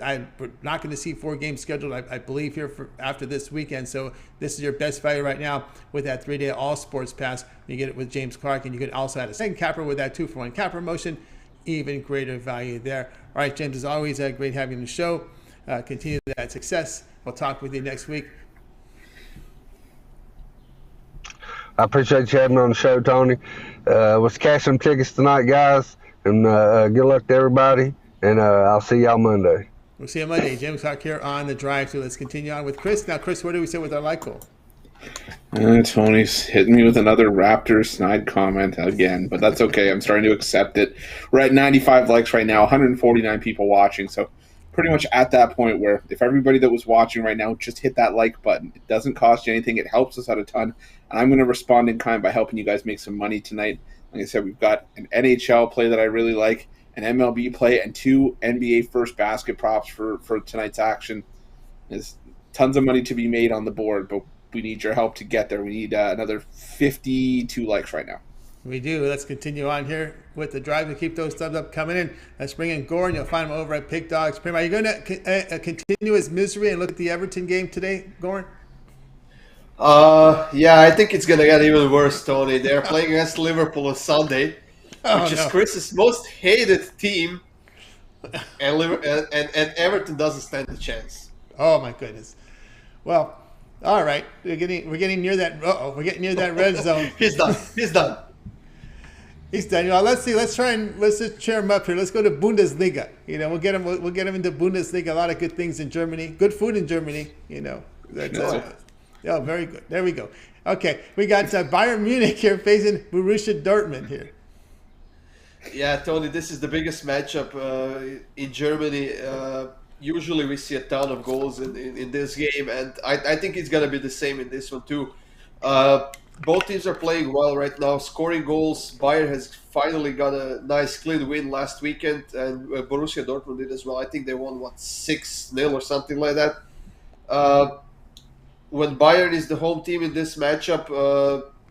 I'm not going to see 4 games scheduled, I believe, here for after this weekend. So this is your best value right now with that 3-day all sports pass. You get it with James Clark, and you can also add a second capper with that 2-for-1 capper promotion. Even greater value there. All right, James, as always, great having you on the show. Continue that success. We'll talk with you next week. I appreciate you having me on the show, Tony. Let's cash some tickets tonight, guys, and good luck to everybody, and I'll see y'all Monday. We'll see you Monday. James Clark here on the drive. So let's continue on with Chris. Now, Chris, what do we say with our like goal? Tony's hitting me with another Raptors snide comment again, but that's okay. I'm starting to accept it. We're at 95 likes right now, 149 people watching, so pretty much at that point where if everybody that was watching right now just hit that like button, it doesn't cost you anything. It helps us out a ton, and I'm going to respond in kind by helping you guys make some money tonight. Like I said, we've got an NHL play that I really like, an MLB play, and 2 NBA first basket props for tonight's action. There's tons of money to be made on the board, but we need your help to get there. We need another 52 likes right now. We do. Let's continue on here with the drive to keep those thumbs up coming in. Let's bring in Goran. You'll find him over at Pig Dogs. Are you going to continue his misery and look at the Everton game today, Goran? Yeah, I think it's gonna get even worse, Tony. They're playing against Liverpool on Sunday, which is Chris's most hated team, and Everton doesn't stand a chance. Oh my goodness. Well, all right. We're getting near that. We're getting near that red zone. He's done. He's done. He's done. Let's see. Let's just cheer him up here. Let's go to Bundesliga. We'll get him into Bundesliga. A lot of good things in Germany. Good food in Germany. Oh, very good. There we go. Okay, we got Bayern Munich here facing Borussia Dortmund here. Yeah, Tony, this is the biggest matchup in Germany. Usually we see a ton of goals in this game, and I think it's going to be the same in this one too. Both teams are playing well right now, scoring goals. Bayern has finally got a nice clean win last weekend, and Borussia Dortmund did as well. I think they won, 6-0 or something like that. When Bayern is the home team in this matchup,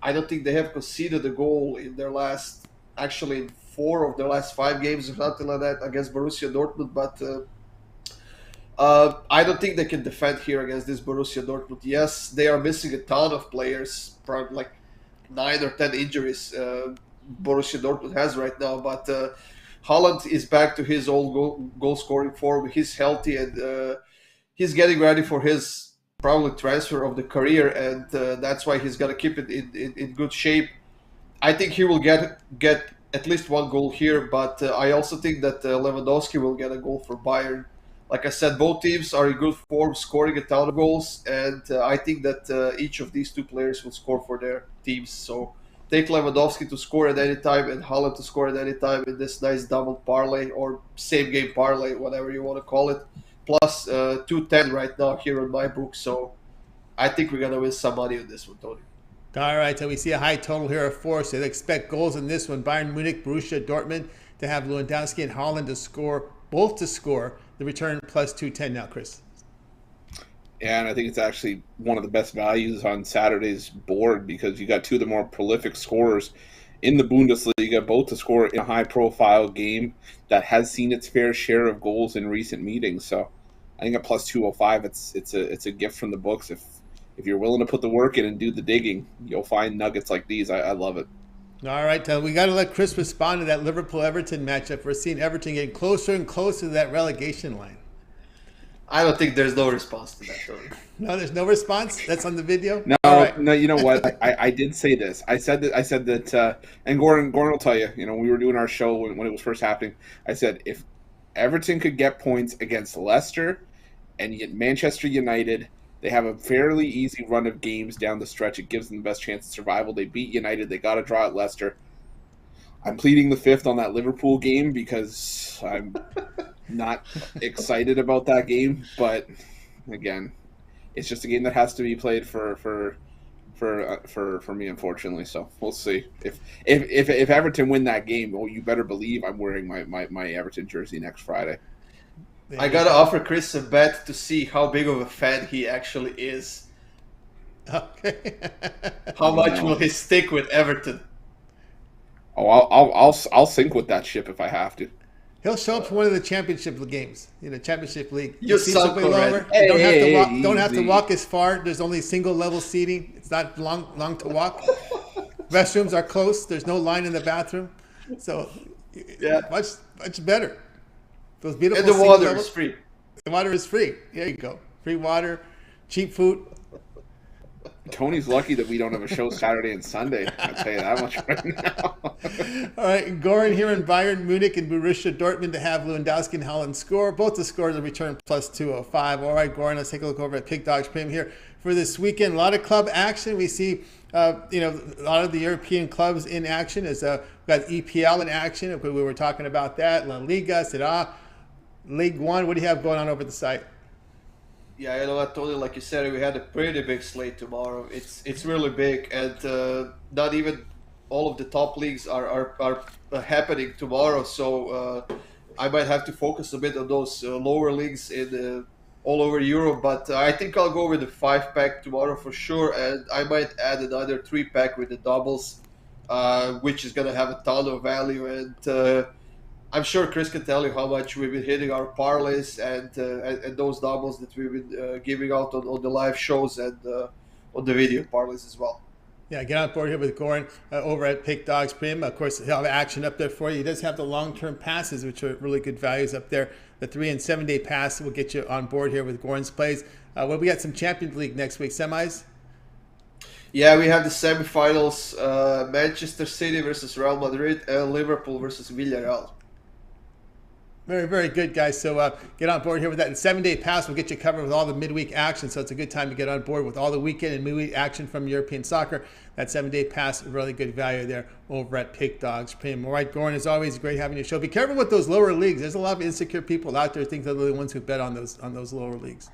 I don't think they have conceded a goal in their in 4 of their last 5 games or something like that against Borussia Dortmund. But I don't think they can defend here against this Borussia Dortmund. Yes, they are missing a ton of players, probably like 9 or 10 injuries Borussia Dortmund has right now. But Haaland is back to his old goal-scoring form. He's healthy, and he's getting ready for his probably transfer of the career, and that's why he's gonna keep it in good shape. I think he will get at least 1 goal here, but I also think that Lewandowski will get a goal for Bayern. Like I said, both teams are in good form, scoring a ton of goals, and I think that each of these 2 players will score for their teams. So take Lewandowski to score at any time and Haaland to score at any time in this nice double parlay or same game parlay, whatever you want to call it. Plus 210 right now here on my book, so I think we're gonna win some money on this one, Tony. All right, so we see a high total here of 4, so they expect goals in this one. Bayern Munich, Borussia Dortmund to have Lewandowski and Haaland both to score. The return plus 210 now, Chris. Yeah, and I think it's actually one of the best values on Saturday's board because you got 2 of the more prolific scorers in the Bundesliga, both to score in a high-profile game that has seen its fair share of goals in recent meetings. So I think at plus 205, it's a gift from the books. If you're willing to put the work in and do the digging, you'll find nuggets like these. I love it. All right, we got to let Chris respond to that Liverpool-Everton matchup. We're seeing Everton getting closer and closer to that relegation line. I don't think there's no response to that, Tony. No, there's no response? That's on the video? No, right. No, you know what? I did say this. I said that, and Goran will tell you, we were doing our show when it was first happening. I said, if Everton could get points against Leicester and Manchester United, they have a fairly easy run of games down the stretch. It gives them the best chance of survival. They beat United. They got to draw at Leicester. I'm pleading the 5th on that Liverpool game because I'm not excited about that game. But again, it's just a game that has to be played for me, unfortunately. So we'll see. If Everton win that game, well, you better believe I'm wearing my Everton jersey next Friday. I gotta offer Chris a bet to see how big of a fan he actually is. Okay. How much will he stick with Everton? Oh, I'll sink with that ship if I have to. He'll show up for one of the championship games, Championship League. You suck already. Don't have to walk as far. There's only single level seating. It's not long to walk. Restrooms are close. There's no line in the bathroom. So, yeah, much better. Those beautiful. And the water is free. The water is free. There you go. Free water, cheap food. Tony's lucky that we don't have a show Saturday and Sunday. I'll tell you that much right now. All right, Goran here in Bayern Munich and Borussia Dortmund to have Lewandowski and Haaland score. Both the scores will return plus 205. All right, Goran, let's take a look over at Pig Dogs Premium here for this weekend. A lot of club action. We see, a lot of the European clubs in action. We've got EPL in action. We were talking about that. La Liga, Serie A, League One. What do you have going on over the site? Yeah, you know what, Tony, like you said, we had a pretty big slate tomorrow. It's really big, and not even all of the top leagues are happening tomorrow. So I might have to focus a bit on those lower leagues in all over Europe. But I think I'll go with the 5-pack tomorrow for sure, and I might add another 3-pack with the doubles which is going to have a ton of value. And I'm sure Chris can tell you how much we've been hitting our parlays and those doubles that we've been giving out on the live shows and on the video parlays as well. Yeah, get on board here with Goran over at Pick Dogs Premium. Of course, he'll have action up there for you. He does have the long-term passes, which are really good values up there. The 3 and 7 day pass will get you on board here with Goran's plays. Well, we got some Champions League next week, semis. Yeah, we have the semifinals: Manchester City versus Real Madrid and Liverpool versus Villarreal. Very, very good, guys. So get on board here with that. And 7 day pass will get you covered with all the midweek action. So it's a good time to get on board with all the weekend and midweek action from European soccer. That 7 day pass, really good value there over at Pick Dogs Premium. All right, Goran, as always, great having you show. Be careful with those lower leagues. There's a lot of insecure people out there who think they're the ones who bet on those lower leagues.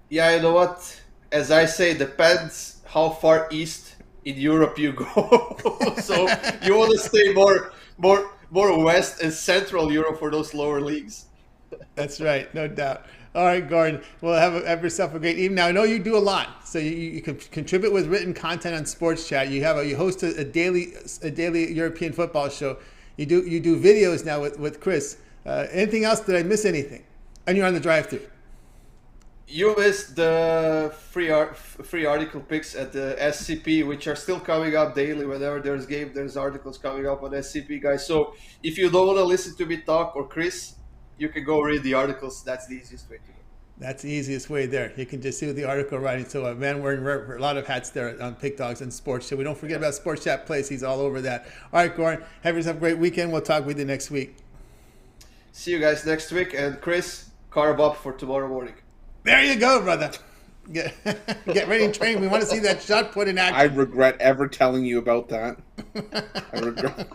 Yeah, you know what? As I say, depends how far east in Europe you go. So you want to stay more west and central Europe for those lower leagues. That's right, no doubt. All right, Goran, well, have yourself a great evening. Now, I know you do a lot, so you can contribute with written content on Sports Chat. You host a daily European football show. You do videos now with Chris. Anything else? Did I miss anything? And you're on the drive-thru. You missed the free article picks at the SCP, which are still coming up daily. Whenever there's game, there's articles coming up on SCP, guys. So if you don't want to listen to me talk or Chris, you can go read the articles. That's the easiest way to go. That's the easiest way there. You can just see the article writing. So a man wearing a lot of hats there on Pick Dogs and Sports. So we don't forget about Sports Chat Plays. He's all over that. All right, Goran, have yourself a great weekend. We'll talk with you next week. See you guys next week. And Chris, carb up for tomorrow morning. There you go, brother. Get ready and train. We want to see that shot put in action. I regret ever telling you about that. I regret.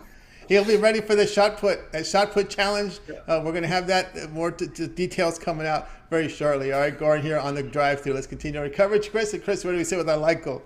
He'll be ready for the shot put challenge. We're going to have that more details coming out very shortly. All right, Goran here on the drive-thru. Let's continue our coverage. Chris, what do we say with our like goal?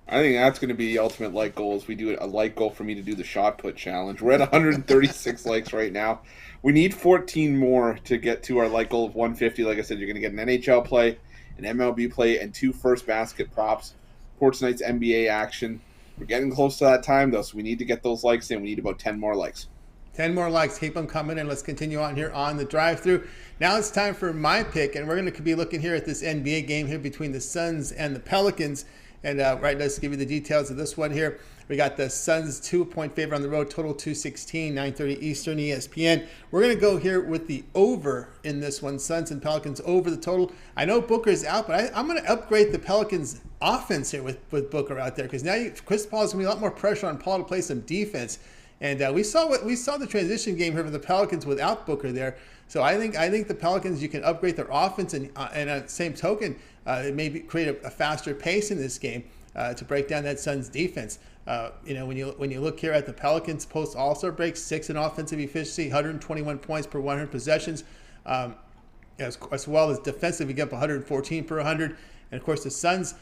I think that's going to be the ultimate like goal is we do a like goal for me to do the shot put challenge. We're at 136 likes right now. We need 14 more to get to our like goal of 150. Like I said, you're going to get an NHL play, an MLB play, and 2 first basket props for tonight's NBA action. We're getting close to that time, though, so we need to get those likes in. We need about 10 more likes. 10 more likes. Keep them coming in. Let's continue on here on the drive-thru. Now it's time for my pick, and we're going to be looking here at this NBA game here between the Suns and the Pelicans. And right, let's give you the details of this one here. We got the Suns 2-point favorite on the road, total 216, 9:30 Eastern, ESPN. We're going to go here with the over in this one, Suns and Pelicans over the total. I know Booker's out, but I'm going to upgrade the Pelicans offense here with Booker out there because now Chris Paul's going to be a lot more pressure on Paul to play some defense. And we saw the transition game here for the Pelicans without Booker there. So I think the Pelicans, you can upgrade their offense and at the same token, maybe create a faster pace in this game to break down that Suns defense. When you look here at the Pelicans post All-Star break, 6 in offensive efficiency, 121 points per 100 possessions, as well as defensively, you get up 114 per 100. And of course, the Suns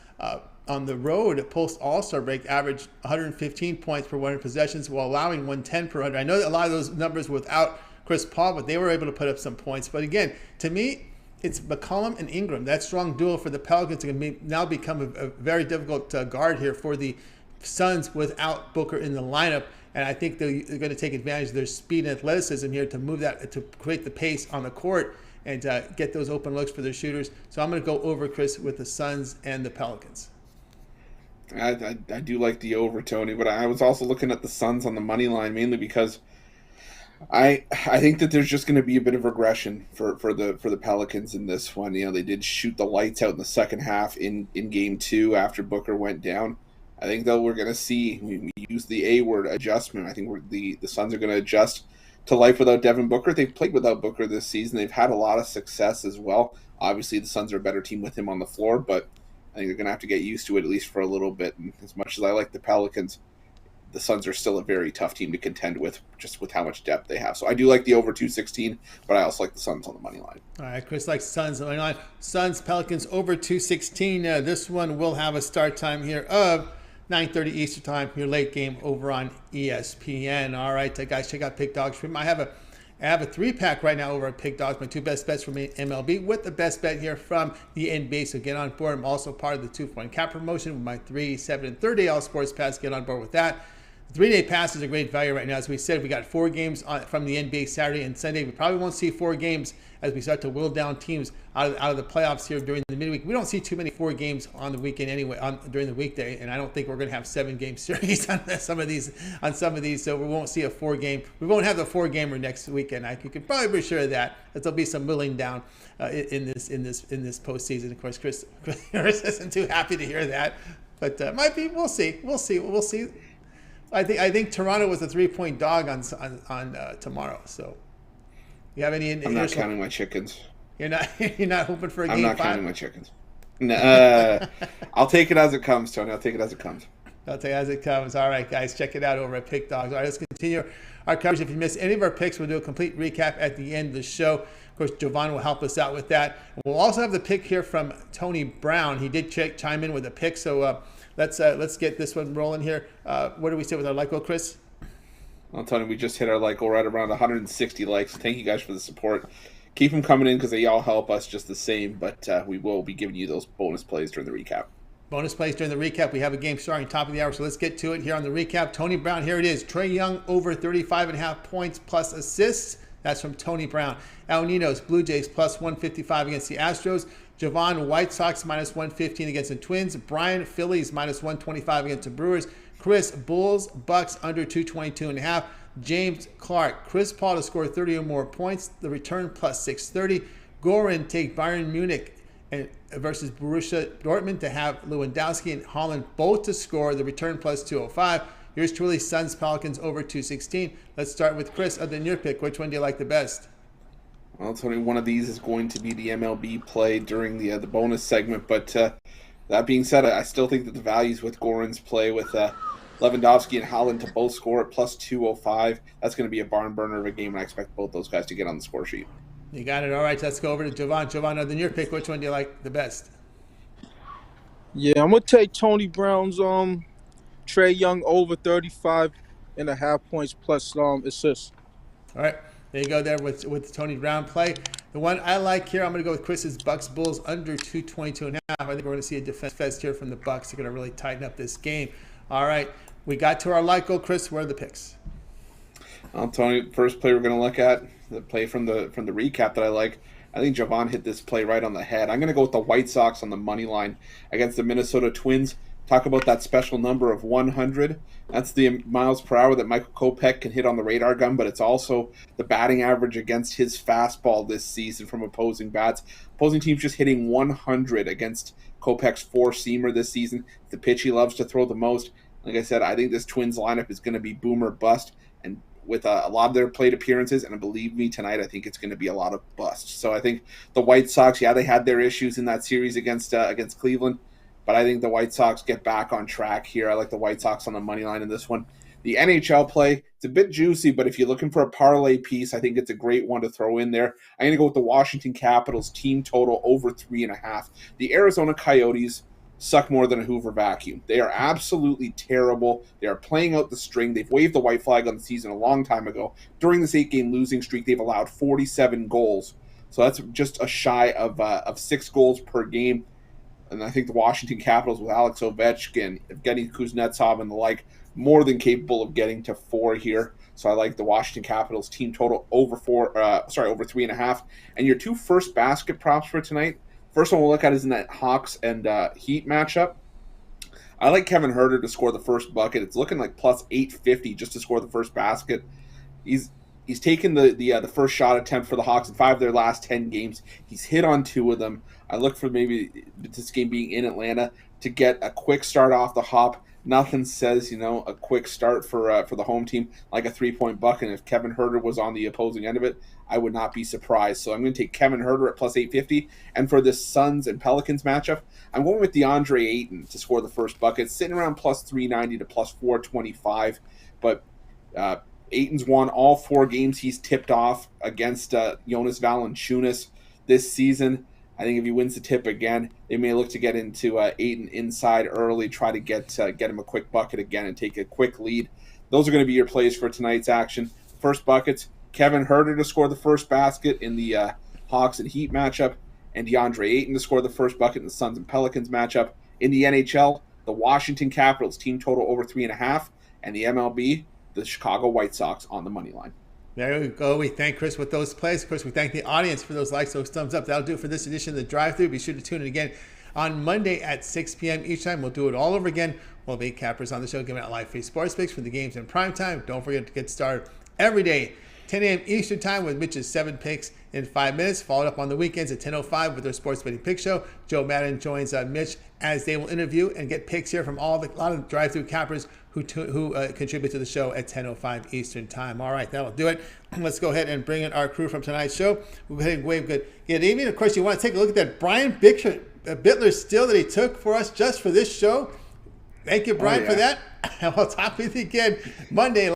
on the road post All-Star break averaged 115 points per 100 possessions while allowing 110 per 100. I know that a lot of those numbers without Chris Paul, but they were able to put up some points. But again, to me, it's McCollum and Ingram. That strong duo for the Pelicans can now become a very difficult guard here for the Suns without Booker in the lineup. And I think they're going to take advantage of their speed and athleticism here to move that, to create the pace on the court and get those open looks for their shooters. So I'm going to go over, Chris, with the Suns and the Pelicans. I do like the over, Tony, but I was also looking at the Suns on the money line mainly because I think that there's just going to be a bit of regression for the Pelicans in this one. They did shoot the lights out in the second half in game 2 after Booker went down. I think though we're going to see we use the A word adjustment. I think the Suns are going to adjust to life without Devin Booker. They've played without Booker this season. They've had a lot of success as well. Obviously, the Suns are a better team with him on the floor, but I think they're going to have to get used to it at least for a little bit. And as much as I like the Pelicans, the Suns are still a very tough team to contend with, just with how much depth they have. So I do like the over 216, but I also like the Suns on the money line. All right, Chris likes Suns on the money line. Suns, Pelicans over 216. This one will have a start time here of 9:30 Eastern time, your late game over on ESPN. All right, guys, check out Pick Dogs. I have a 3-pack right now over at Pick Dogs, my 2 best bets from MLB with the best bet here from the NBA. So get on board. I'm also part of the 2-point cap promotion with my 3, 7, and 30 all sports pass. Get on board with that. 3-day pass is a great value right now. As we said, we got 4 games from the NBA Saturday and Sunday. We probably won't see 4 games as we start to whittle down teams out of the playoffs here during the midweek. We don't see too many 4 games on the weekend anyway, during the weekday, and I don't think we're going to have 7-game series on some of these. So we won't see a 4-game. We won't have the 4-gamer next weekend. You can probably be sure of that there'll be some whittling down in this postseason. Of course, Chris isn't too happy to hear that, but might be. We'll see. I think Toronto was a 3-point dog on tomorrow. So, you have any? I'm not counting my chickens. You're not hoping for a game 5? I'm not counting my chickens. No, I'll take it as it comes, Tony. I'll take it as it comes. I'll take it as it comes. All right, guys, check it out over at Pick Dogs. All right, let's continue our coverage. If you missed any of our picks, we'll do a complete recap at the end of the show. Of course, Jovan will help us out with that. We'll also have the pick here from Tony Brown. He did chime in with a pick, so let's get this one rolling here. What do we say with our like goal, Chris? Well, Tony, we just hit our like goal right around 160 likes. Thank you guys for the support. Keep them coming in because they all help us just the same, but we will be giving you those bonus plays during the recap. Bonus plays during the recap. We have a game starting top of the hour, so let's get to it here on the recap. Tony Brown, here it is. Trae Young over 35.5 points plus assists. That's from Tony Brown. Ninos, Blue Jays plus 155 against the Astros. Jovan, White Sox minus 115 against the Twins. Brian, Phillies minus 125 against the Brewers. Chris, Bulls, Bucks under 222.5. James Clark, Chris Paul to score 30 or more points. The return plus 630. Goran, take Bayern Munich versus Borussia Dortmund to have Lewandowski and Haaland both to score. The return plus 205. Yours truly, Suns Pelicans over 216. Let's start with Chris. Other than your pick, which one do you like the best? Well, Tony, one of these is going to be the MLB play during the bonus segment. But that being said, I still think that the values with Goran's play with Lewandowski and Haaland to both score at plus 205, that's going to be a barn burner of a game, and I expect both those guys to get on the score sheet. You got it. All right, let's go over to Jovan. Jovan, other than your pick, which one do you like the best? Yeah, I'm going to take Tony Brown's Trae Young over 35.5 points plus assists. All right, there you go there with Tony Brown play. The one I like here, I'm going to go with Chris's Bucks Bulls under 222.5. I think we're going to see a defense fest here from the Bucks. They're going to really tighten up this game. All right, we got to our like goal. Chris, where are the picks? Well, Tony, first play we're going to look at, the play from the recap that I like. I think Jovan hit this play right on the head. I'm going to go with the White Sox on the money line against the Minnesota Twins. Talk about that special number of 100. That's the miles per hour that Michael Kopech can hit on the radar gun, but it's also the batting average against his fastball this season from opposing bats. Opposing teams just hitting 100 against Kopech's four-seamer this season. The pitch he loves to throw the most. Like I said, I think this Twins lineup is going to be boom or bust, and with a lot of their plate appearances, and believe me, tonight I think it's going to be a lot of busts. So I think the White Sox, they had their issues in that series against Cleveland, but I think the White Sox get back on track here. I like the White Sox on the money line in this one. The NHL play, it's a bit juicy, but if you're looking for a parlay piece, I think it's a great one to throw in there. I'm going to go with the Washington Capitals team total over 3.5. The Arizona Coyotes suck more than a Hoover vacuum. They are absolutely terrible. They are playing out the string. They've waved the white flag on the season a long time ago. During this 8-game losing streak, they've allowed 47 goals. So that's just a shy of 6 goals per game. And I think the Washington Capitals with Alex Ovechkin, Evgeny Kuznetsov, and the like, more than capable of getting to 4 here. So I like the Washington Capitals team total over 3.5. And your 2 first basket props for tonight. First one we'll look at is in that Hawks and Heat matchup. I like Kevin Huerter to score the first bucket. It's looking like plus 850 just to score the first basket. He's taken the first shot attempt for the Hawks in 5 of their last 10 games. He's hit on 2 of them. I look for maybe this game being in Atlanta to get a quick start off the hop. Nothing says, a quick start for the home team like a 3-point bucket. And if Kevin Huerter was on the opposing end of it, I would not be surprised. So I'm going to take Kevin Huerter at plus 850. And for this Suns and Pelicans matchup, I'm going with DeAndre Ayton to score the first bucket, sitting around plus 390 to plus 425. But Ayton's won all 4 games he's tipped off against Jonas Valanciunas this season. I think if he wins the tip again, they may look to get into Ayton inside early, try to get him a quick bucket again and take a quick lead. Those are going to be your plays for tonight's action. First buckets, Kevin Huerter to score the first basket in the Hawks and Heat matchup, and DeAndre Ayton to score the first bucket in the Suns and Pelicans matchup. In the NHL, the Washington Capitals team total over 3.5, And the MLB, the Chicago White Sox on the money line. There we go. We thank Chris with those plays. Of course, we thank the audience for those likes, those thumbs up. That'll do it for this edition of the Drive-Thru. Be sure to tune in again on Monday at 6 p.m. each time. We'll do it all over again. We'll have 8 cappers on the show giving out live free sports picks for the games in prime time. Don't forget to get started every day, 10 a.m. Eastern time with Mitch's 7 picks in 5 minutes. Followed up on the weekends at 10:05 with their sports betting pick show. Joe Madden joins Mitch as they will interview and get picks here from a lot of the Drive-Thru cappers who contribute to the show at 10:05 Eastern time. All right, that'll do it. Let's go ahead and bring in our crew from tonight's show. We'll go ahead and wave good evening. Of course, you want to take a look at that Brian Bitler still that he took for us just for this show. Thank you, Brian, for that. And we'll talk with you again Monday.